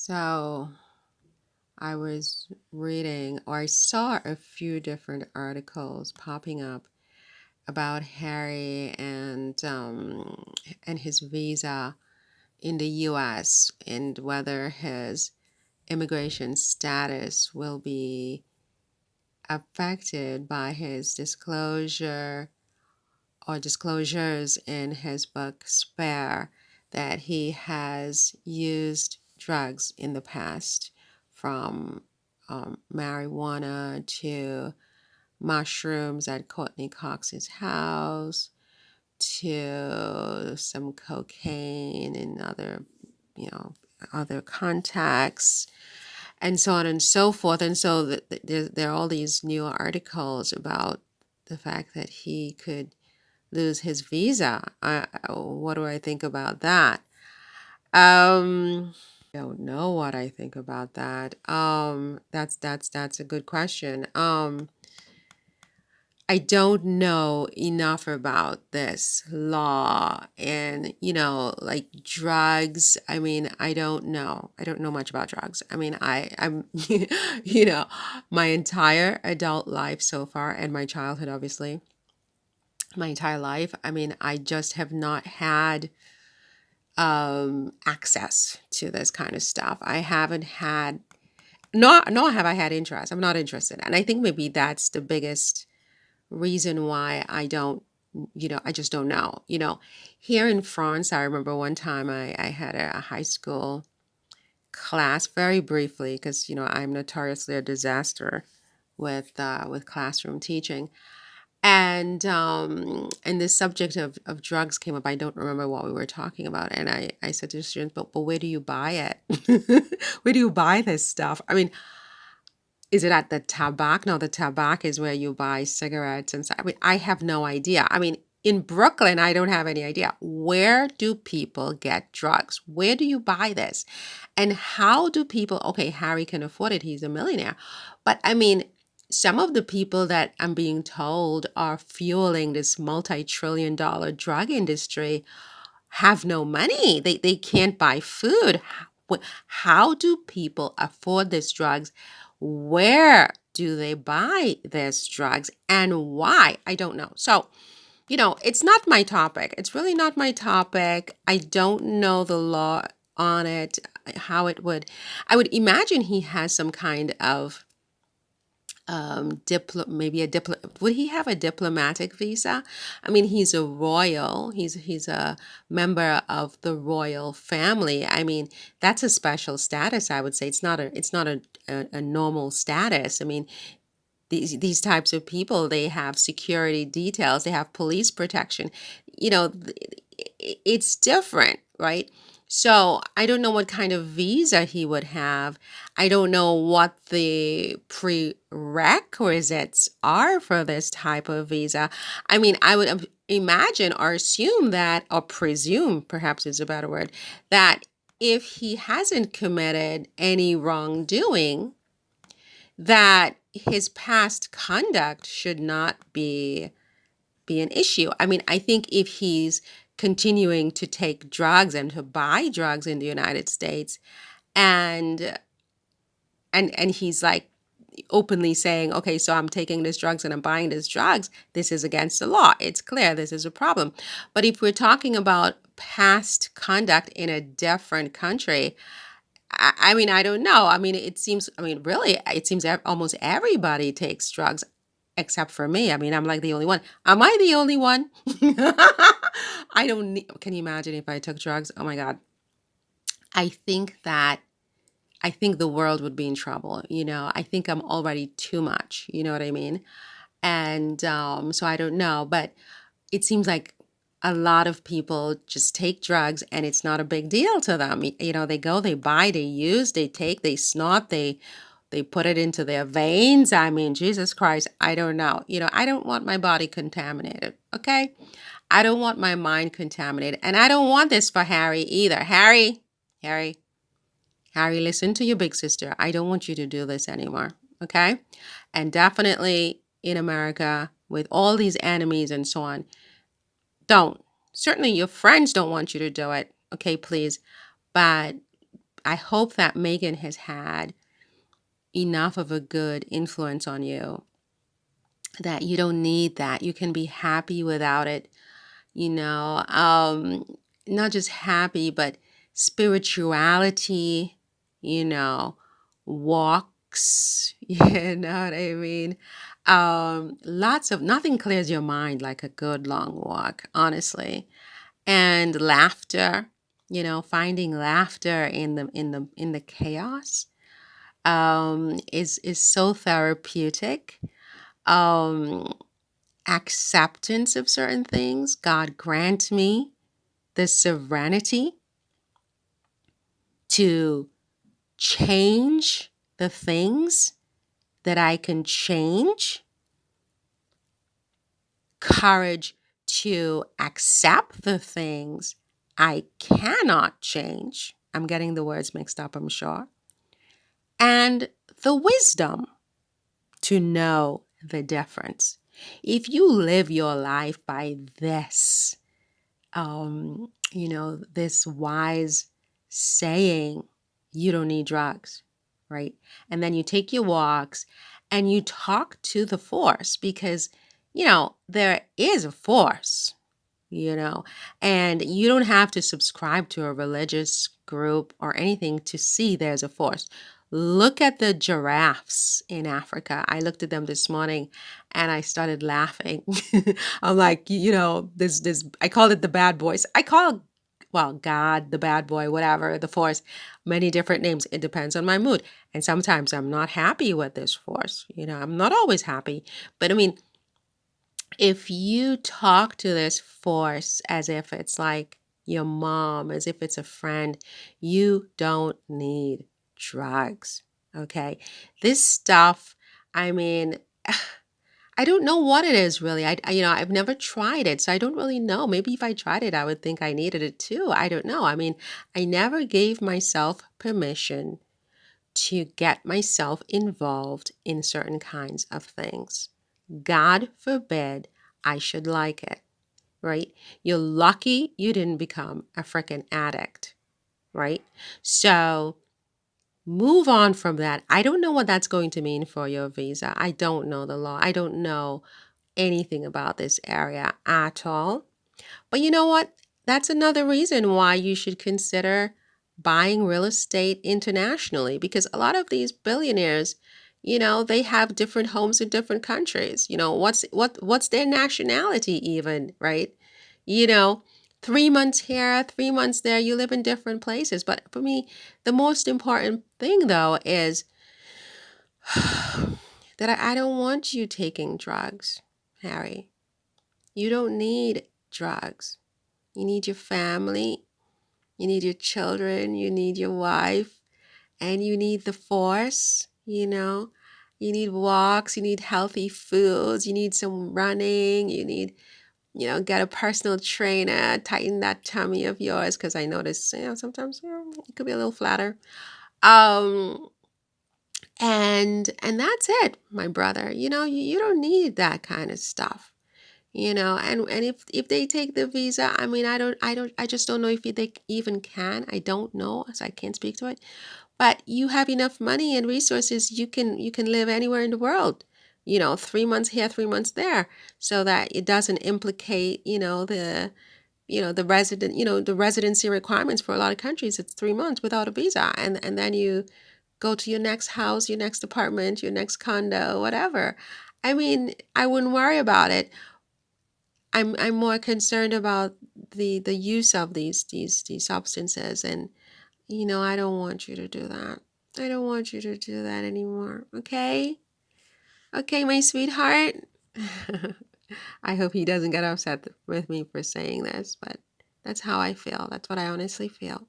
So I was reading, or I saw a few different articles popping up about Harry and his visa in the U.S. and whether his immigration status will be affected by his disclosure or disclosures in his book Spare that he has used drugs in the past, from marijuana to mushrooms at Courtney Cox's house to some cocaine and other contacts, and so on and so forth. And so there are all these new articles about the fact that he could lose his visa. What do I think about that? Um, don't know what I think about that. That's a good question. I don't know enough about this law and, like drugs. I mean, I don't know. I don't know much about drugs. I mean, I'm, you know, my entire adult life so far and my childhood, obviously, my entire life. I mean, I just have not had access to this kind of stuff. I haven't had, nor have I had interest. I'm not interested. And I think maybe that's the biggest reason why I don't, I just don't know. Here in France, I remember one time I had a high school class very briefly because, I'm notoriously a disaster with classroom teaching. And the subject of drugs came up. I don't remember what we were talking about. And I said to the students, but where do you buy it? Where do you buy this stuff? I mean, is it at the tobacco? No, the tobacco is where you buy cigarettes and stuff. I mean, I have no idea. I mean, in Brooklyn, I don't have any idea. Where do people get drugs? Where do you buy this? And how do people, okay, Harry can afford it. He's a millionaire. But I mean, some of the people that I'm being told are fueling this multi-trillion-dollar drug industry have no money. They can't buy food. How do people afford these drugs? Where do they buy these drugs and why? I don't know. So, it's not my topic. It's really not my topic. I don't know the law on it, how it would. I would imagine he has some kind of maybe would he have a diplomatic visa? I mean, he's a royal. He's a member of the royal family. I mean, that's a special status, I would say. It's not a normal status. I mean, these types of people, they have security details, they have police protection. It's different, right? So I don't know what kind of visa he would have. I don't know what the prerequisites are for this type of visa. I mean, I would imagine or assume that, or presume, perhaps is a better word, that if he hasn't committed any wrongdoing, that his past conduct should not be an issue. I mean, I think if he's continuing to take drugs and to buy drugs in the United States, and and he's like openly saying, okay, so I'm taking these drugs and I'm buying these drugs, this is against the law. It's clear this is a problem. But if we're talking about past conduct in a different country, I mean, I don't know. I mean, really, it seems almost everybody takes drugs except for me. I mean, I'm like the only one. Am I the only one? I don't need, can you imagine if I took drugs? Oh my God. I think that, I think the world would be in trouble. I think I'm already too much. You know what I mean? And so I don't know. But it seems like a lot of people just take drugs and it's not a big deal to them. They go, they buy, they use, they take, they snort, they put it into their veins. I mean, Jesus Christ, I don't know. I don't want my body contaminated, okay? I don't want my mind contaminated. And I don't want this for Harry either. Harry, Harry, listen to your big sister. I don't want you to do this anymore, okay? And definitely in America, with all these enemies and so on, don't. Certainly your friends don't want you to do it, okay, please. But I hope that Megan has had enough of a good influence on you that you don't need that. You can be happy without it, you know. Not just happy, but spirituality, you know, walks, you know what I mean? Lots of nothing clears your mind like a good long walk, honestly. And laughter, you know, finding laughter in the chaos is so therapeutic. Um, Acceptance of certain things. God grant me the serenity to change the things that I can change, courage to accept the things I cannot change. I'm getting the words mixed up, I'm sure. And the wisdom to know the difference. If you live your life by this, this wise saying, you don't need drugs, right? And then you take your walks and you talk to the force because, there is a force, you know, and you don't have to subscribe to a religious group or anything to see there's a force. Look at the giraffes in Africa. I looked at them this morning and I started laughing. I'm like, this I called it the bad boys. I call well, God, the bad boy, whatever, the force, many different names. It depends on my mood. And sometimes I'm not happy with this force. I'm not always happy. But I mean, if you talk to this force as if it's like your mom, as if it's a friend, you don't need drugs. Okay. This stuff, I mean, I don't know what it is really. I've never tried it, so I don't really know. Maybe if I tried it, I would think I needed it too. I don't know. I mean, I never gave myself permission to get myself involved in certain kinds of things. God forbid I should like it, right? You're lucky you didn't become a freaking addict, right? So move on from that. I don't know what that's going to mean for your visa. I don't know the law. I don't know anything about this area at all. But you know what? That's another reason why you should consider buying real estate internationally because a lot of these billionaires, they have different homes in different countries. What's their nationality even, right? You know, 3 months here, 3 months there, you live in different places. But for me, the most important thing though is that I don't want you taking drugs, Harry. You don't need drugs. You need your family, you need your children, you need your wife, and you need the force, You need walks, you need healthy foods, you need some running, you need, get a personal trainer, tighten that tummy of yours, because I notice, sometimes it could be a little flatter. Um, and that's it, my brother. You don't need that kind of stuff. And if they take the visa, I mean, I just don't know if they even can. I don't know, so I can't speak to it. But you have enough money and resources, you can live anywhere in the world. 3 months here, 3 months there, so that it doesn't implicate, the resident, the residency requirements for a lot of countries. It's 3 months without a visa, and then you go to your next house, your next apartment, your next condo, whatever. I mean, I wouldn't worry about it. I'm more concerned about the use of these substances, and I don't want you to do that. I don't want you to do that anymore. Okay? Okay, my sweetheart. I hope he doesn't get upset with me for saying this, but that's how I feel. That's what I honestly feel.